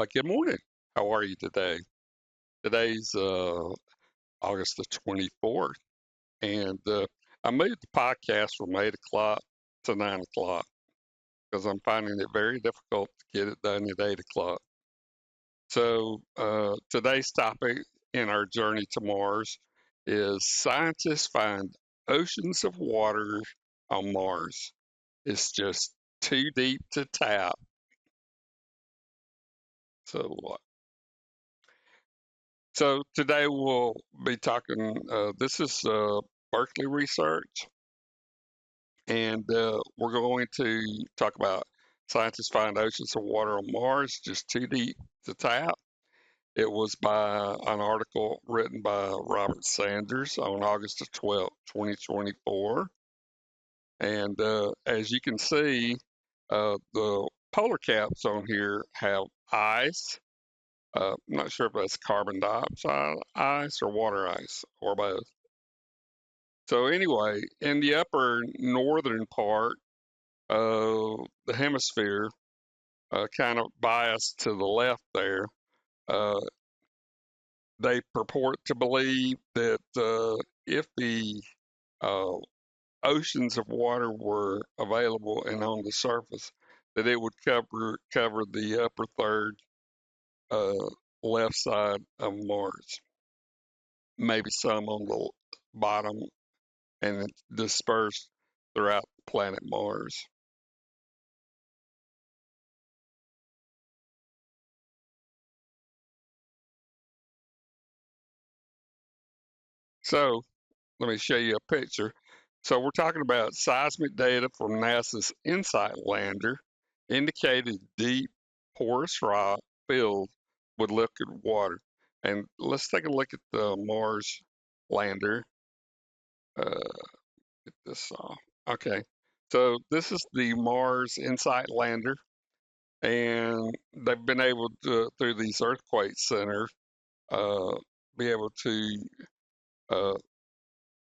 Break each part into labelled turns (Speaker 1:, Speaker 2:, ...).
Speaker 1: Good morning. How are you today? Today's August the 24th, and I moved the podcast from 8 o'clock to 9 o'clock because I'm finding it very difficult to get it done at 8 o'clock. So today's topic in our journey to Mars is scientists find oceans of water on Mars. It's just too deep to tap. So So today we'll be talking. This is Berkeley research, and we're going to talk about scientists find oceans of water on Mars just too deep to tap. It was by an article written by Robert Sanders on August the 12th, 2024. And as you can see, the polar caps on here have ice. I'm not sure if that's carbon dioxide ice or water ice or both. So anyway, in the upper northern part of the hemisphere, kind of biased to the left there, uh, they purport to believe that if the uh, oceans of water were available and on the surface, that it would cover the upper third uh, left side of Mars, maybe some on the bottom, and dispersed throughout the planet Mars. So let me show you a picture. So we're talking about seismic data from NASA's InSight lander indicated deep porous rock filled with liquid water. And let's take a look at the Mars lander. Get this off. Okay. So this is the Mars InSight lander, and they've been able to, through these earthquake centers, uh, be able to uh,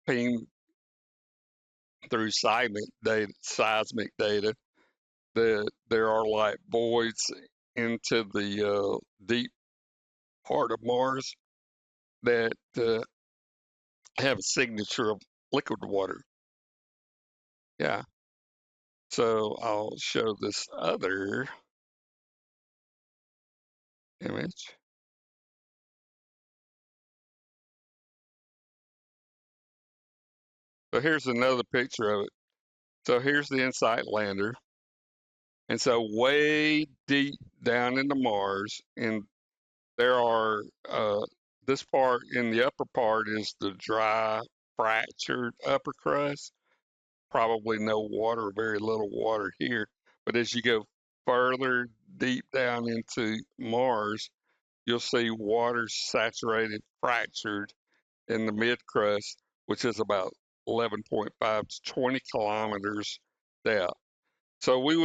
Speaker 1: ping through seismic data that there are like voids into the deep part of Mars that have a signature of liquid water. Yeah. So I'll show this other image. So here's another picture of it. So here's the InSight lander. And so way deep down into Mars, and there are this part in the upper part is the dry, fractured upper crust. Probably no water, very little water here. But as you go further deep down into Mars, you'll see water saturated, fractured in the mid crust, which is about 11.5 to 20 kilometers depth. So we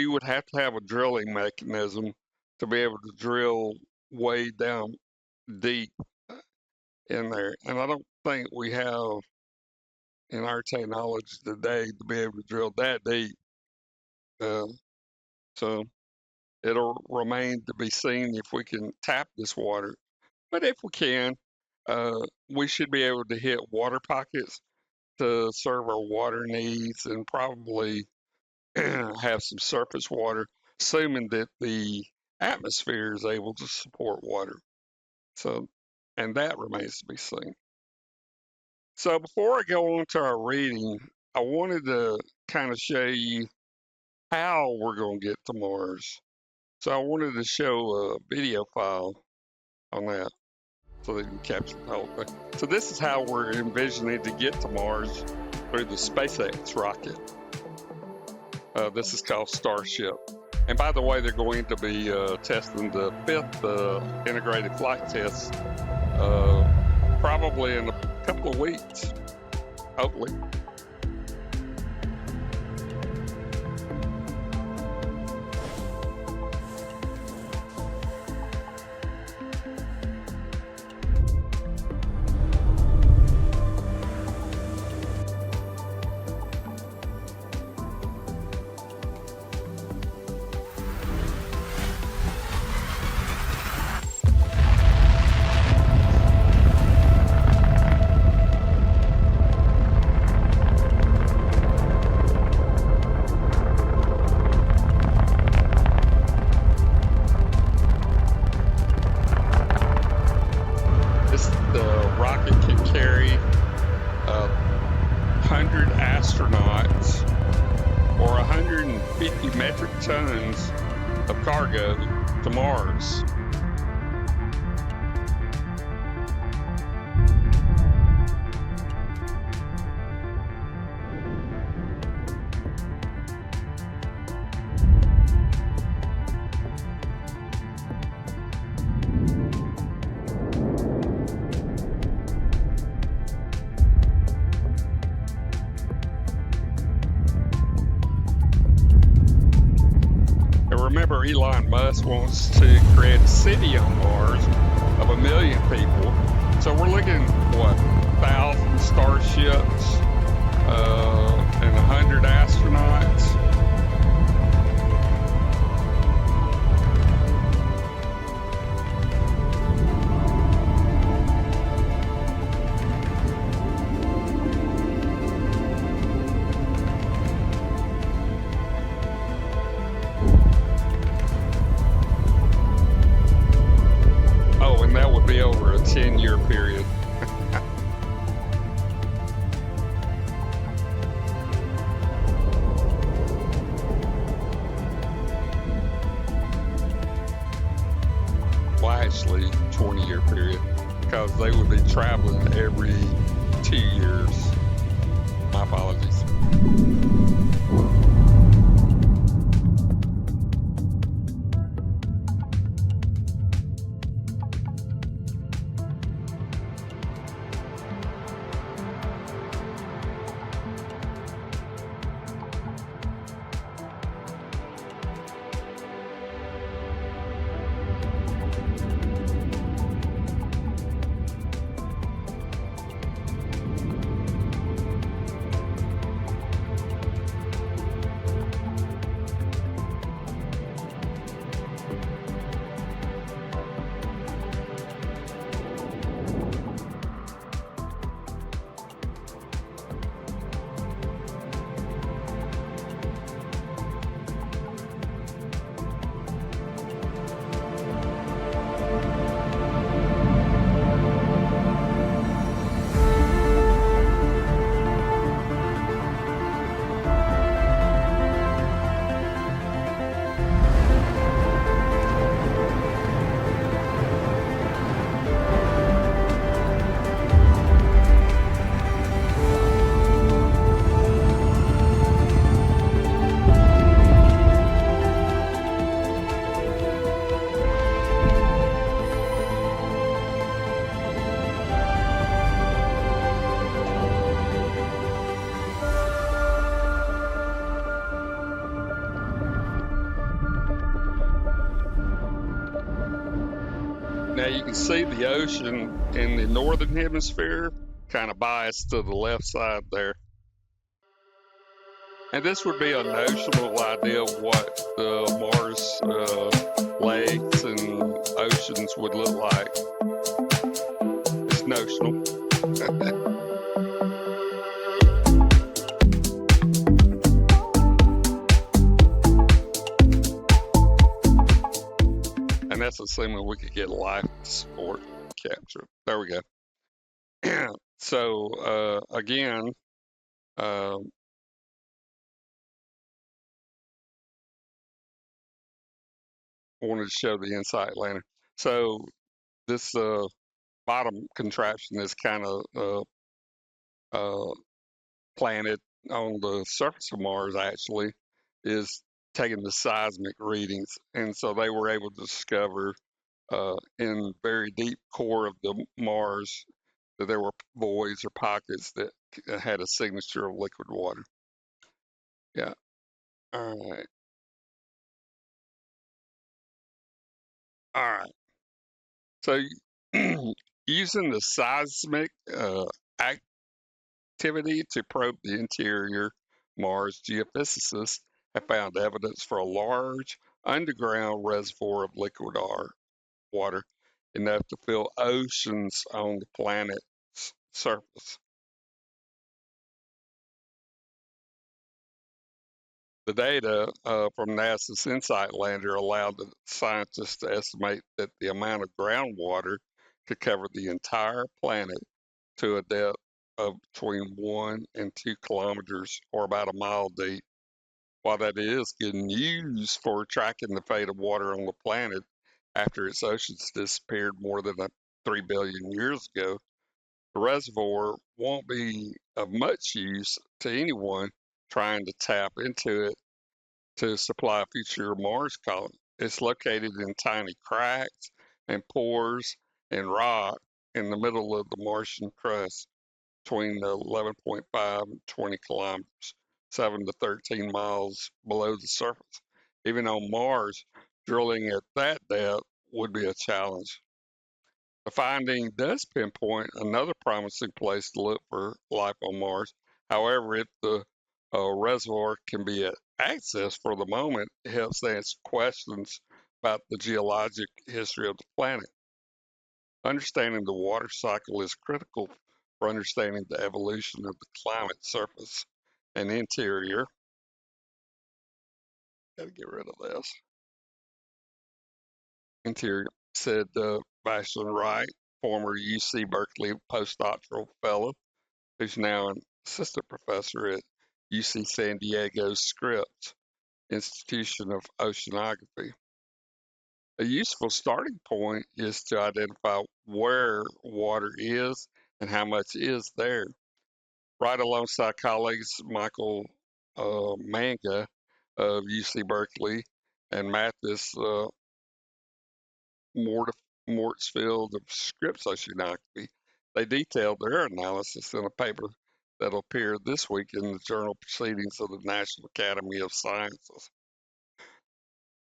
Speaker 1: would have to have a drilling mechanism to be able to drill way down deep in there. And I don't think we have in our technology today to be able to drill that deep. Uh, so it'll remain to be seen if we can tap this water. But if we can, we should be able to hit water pockets to serve our water needs and probably have some surface water, assuming that the atmosphere is able to support water. So, and that remains to be seen. So before I go on to our reading, I wanted to kind of show you how we're going to get to Mars. So I wanted to show a video file on that so they can capture the whole thing. So this is how we're envisioning to get to Mars through the SpaceX rocket. This is called Starship. And by the way, they're going to be testing the fifth integrated flight test probably in a couple of weeks, hopefully. tons of cargo to Mars. Remember, Elon Musk wants to create a city on Mars of 1 million people. So we're looking, what, 1,000 starships and 100 astronauts. That would be over a 10-year period. Well, actually, 20-year period, because they would be traveling every 2 years. My apologies. Now you can see the ocean in the northern hemisphere, kind of biased to the left side there. And this would be a notional idea of what the Mars lakes and oceans would look like. It's notional. And that's assuming we could get life support capture. There we go. So again, I wanted to show the InSight lander. So this bottom contraption is kind of planet on the surface of Mars actually is taking the seismic readings, and so they were able to discover in very deep core of the Mars that there were voids or pockets that had a signature of liquid water. Yeah. All right. All right. So using the seismic activity to probe the interior, Mars geophysicists have found evidence for a large underground reservoir of liquid water, enough to fill oceans on the planet's surface. The data from NASA's InSight lander allowed the scientists to estimate that the amount of groundwater could cover the entire planet to a depth of between 1 and 2 kilometers, or about a mile deep. While that is good news for tracking the fate of water on the planet after its oceans disappeared more than 3 billion years ago, the reservoir won't be of much use to anyone trying to tap into it to supply a future Mars colony. It's located in tiny cracks and pores and rock in the middle of the Martian crust between the 11.5 and 20 kilometers, 7 to 13 miles below the surface. Even on Mars, drilling at that depth would be a challenge. The finding does pinpoint another promising place to look for life on Mars. However, if the reservoir can be accessed for the moment, it helps answer questions about the geologic history of the planet. Understanding the water cycle is critical for understanding the evolution of the climate, surface, and interior. Got to get rid of this. Interior, said Vashon Wright, former UC Berkeley postdoctoral fellow, who's now an assistant professor at UC San Diego's Scripps Institution of Oceanography. A useful starting point is to identify where water is and how much is there. Right alongside colleagues Michael Manga of UC Berkeley and Mathis Mortsfield of Scripps Oceanography, they detailed their analysis in a paper that'll appear this week in the journal Proceedings of the National Academy of Sciences.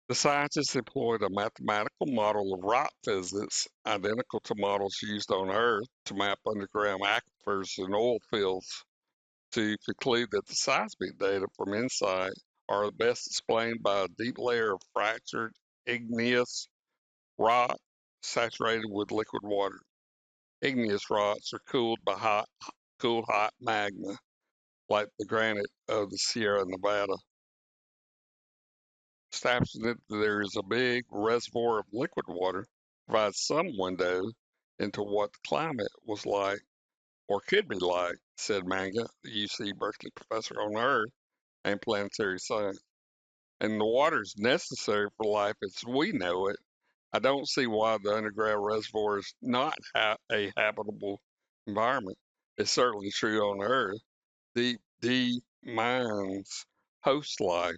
Speaker 1: The scientists employed a mathematical model of rock physics identical to models used on Earth to map underground aquifers and oil fields to conclude that the seismic data from InSight are best explained by a deep layer of fractured igneous rock saturated with liquid water. Igneous rocks are cooled by hot magma, like the granite of the Sierra Nevada. Establishing that there is a big reservoir of liquid water provides some window into what the climate was like or could be like, said Manga, the UC Berkeley professor on Earth and planetary science. And the water is necessary for life as we know it. I don't see why the underground reservoir is not a habitable environment. It's certainly true on Earth. Deep mines host life.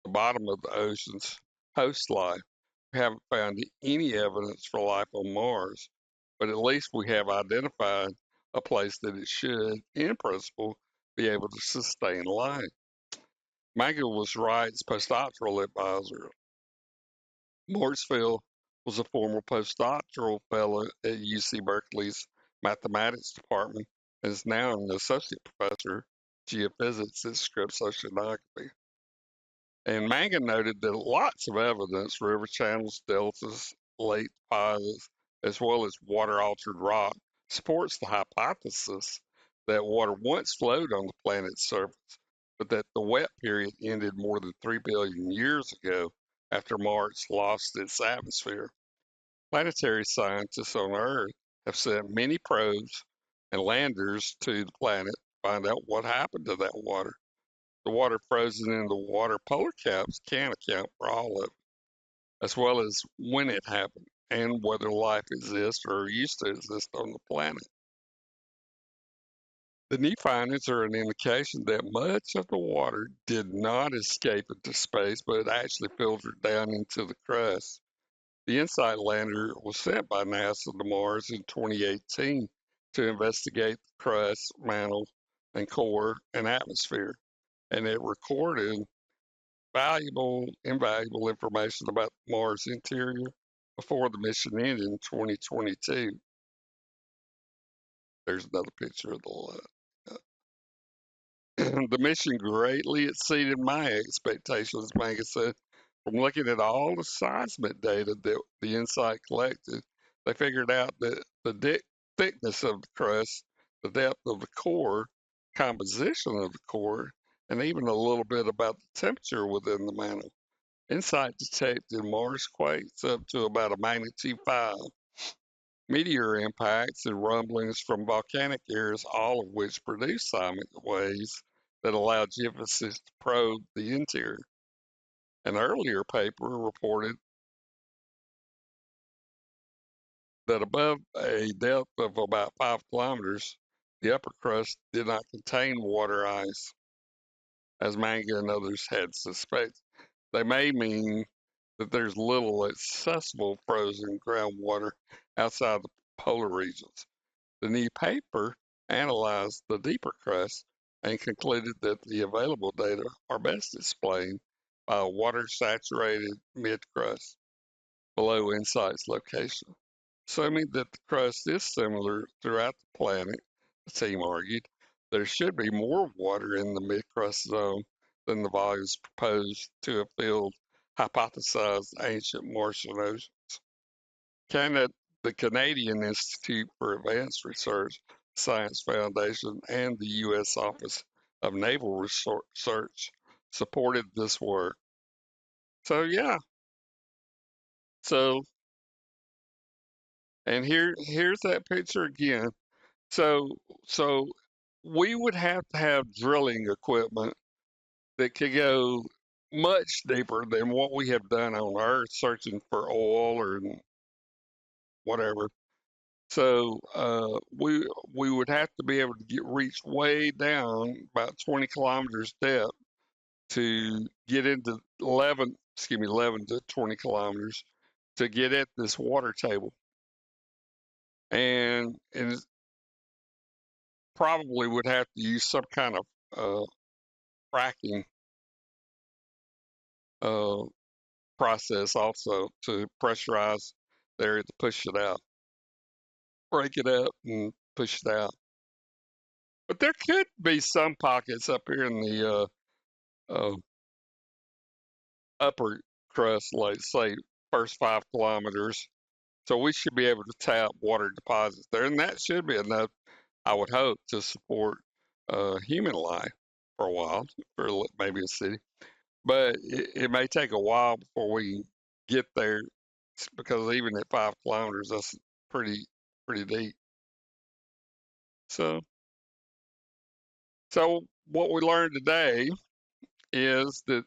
Speaker 1: The bottom of the oceans host life. We haven't found any evidence for life on Mars, but at least we have identified a place that it should, in principle, be able to sustain life. Michael was Wright's postdoctoral advisor. Mortsfield was a former postdoctoral fellow at UC Berkeley's mathematics department and is now an associate professor of geophysics at Scripps Oceanography. And Mangan noted that lots of evidence, river channels, deltas, lake deposits, as well as water altered rock, supports the hypothesis that water once flowed on the planet's surface, but that the wet period ended more than 3 billion years ago after Mars lost its atmosphere. Planetary scientists on Earth have sent many probes and landers to the planet to find out what happened to that water. The water frozen in the water polar caps can account for all of it, as well as when it happened and whether life exists or used to exist on the planet. The new findings are an indication that much of the water did not escape into space, but actually filtered down into the crust. The InSight lander was sent by NASA to Mars in 2018 to investigate the crust, mantle, and core and atmosphere, and it recorded invaluable information about Mars' interior before the mission ended in 2022. There's another picture of the mission greatly exceeded my expectations, Manga said. From looking at all the seismic data that the InSight collected, they figured out that the thickness of the crust, the depth of the core, composition of the core, and even a little bit about the temperature within the mantle. InSight detected Mars quakes up to about a magnitude 5, meteor impacts, and rumblings from volcanic areas, all of which produce seismic waves that allowed geophysicists to probe the interior. An earlier paper reported that above a depth of about 5 kilometers, the upper crust did not contain water ice, as Manga and others had suspected. They may mean that there's little accessible frozen groundwater outside the polar regions. The new paper analyzed the deeper crust and concluded that the available data are best explained by a water saturated mid crust below InSight's location. Assuming that the crust is similar throughout the planet, the team argued, there should be more water in the mid-crust zone than the volumes proposed to have filled hypothesized ancient Martian oceans. Canada, the Canadian Institute for Advanced Research, Science Foundation, and the U.S. Office of Naval Research supported this work. So yeah, so and here's that picture again. So we would have to have drilling equipment that could go much deeper than what we have done on Earth, searching for oil or whatever. So we would have to be able to reach way down about 20 kilometers depth to get into 11 to 20 kilometers to get at this water table, and probably would have to use some kind of fracking uh, process also to pressurize the area to push it out, break it up and push it out. But there could be some pockets up here in the uh, upper crust, like say first 5 kilometers. So we should be able to tap water deposits there, and that should be enough, I would hope, to support human life for a while, for maybe a city. But it may take a while before we get there, because even at 5 kilometers, that's pretty deep. So, so what we learned today is that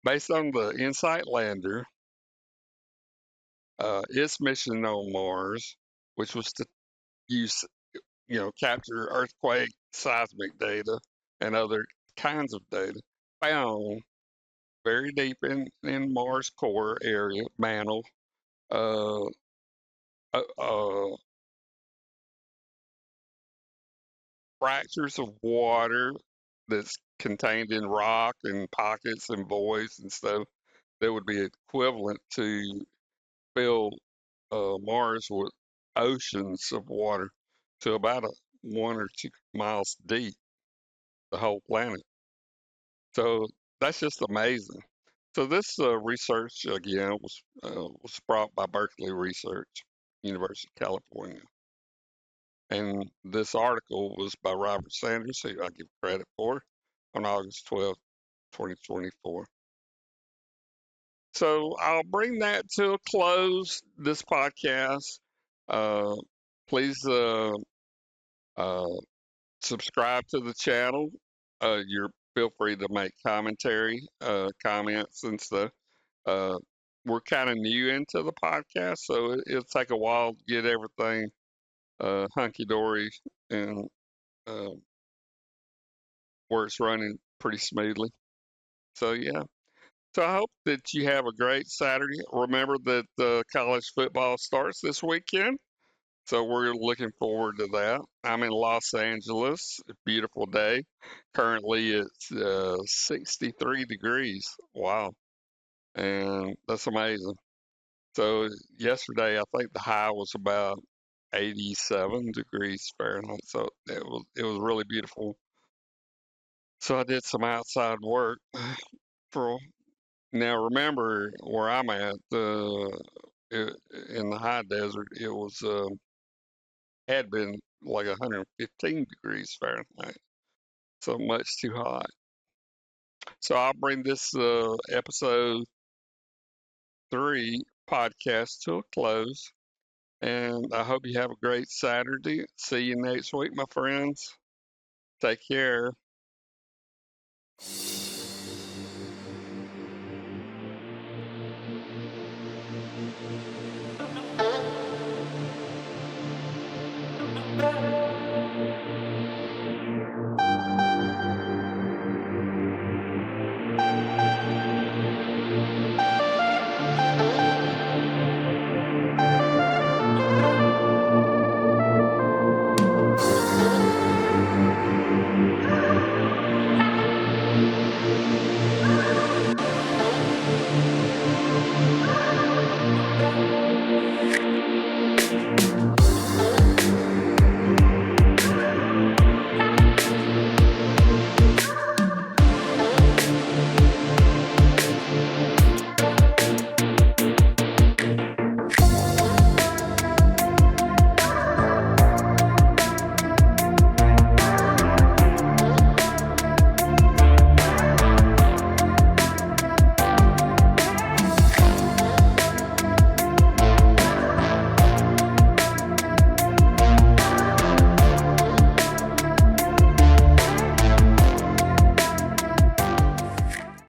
Speaker 1: based on the InSight lander, its mission on Mars, which was to use, capture earthquake, seismic data, and other kinds of data, found very deep in Mars core area, mantle, uh, uh, uh, fractures of water that's contained in rock and pockets and voids and stuff that would be equivalent to fill Mars with oceans of water to about 1 or 2 miles deep, the whole planet. So that's just amazing. So this research again was brought by Berkeley Research, University of California, and this article was by Robert Sanders, who I give credit for, on August 12th, 2024. So I'll bring that to a close. This podcast. Uh, please uh, subscribe to the channel. You're feel free to make commentary, comments, and stuff. Uh, we're kind of new into the podcast, so it'll take a while to get everything hunky dory and uh, where it's running pretty smoothly. So yeah. So I hope that you have a great Saturday. Remember that college football starts this weekend. So we're looking forward to that. I'm in Los Angeles. A beautiful day. Currently it's 63 degrees. Wow. And that's amazing. So yesterday I think the high was about 87 degrees Fahrenheit. So it was really beautiful. So I did some outside work for now. Remember where I'm at, in the high desert, it was had been like 115 degrees Fahrenheit, so much too hot. So I'll bring this episode 3 podcast to a close, and I hope you have a great Saturday. See you next week, my friends. Take care.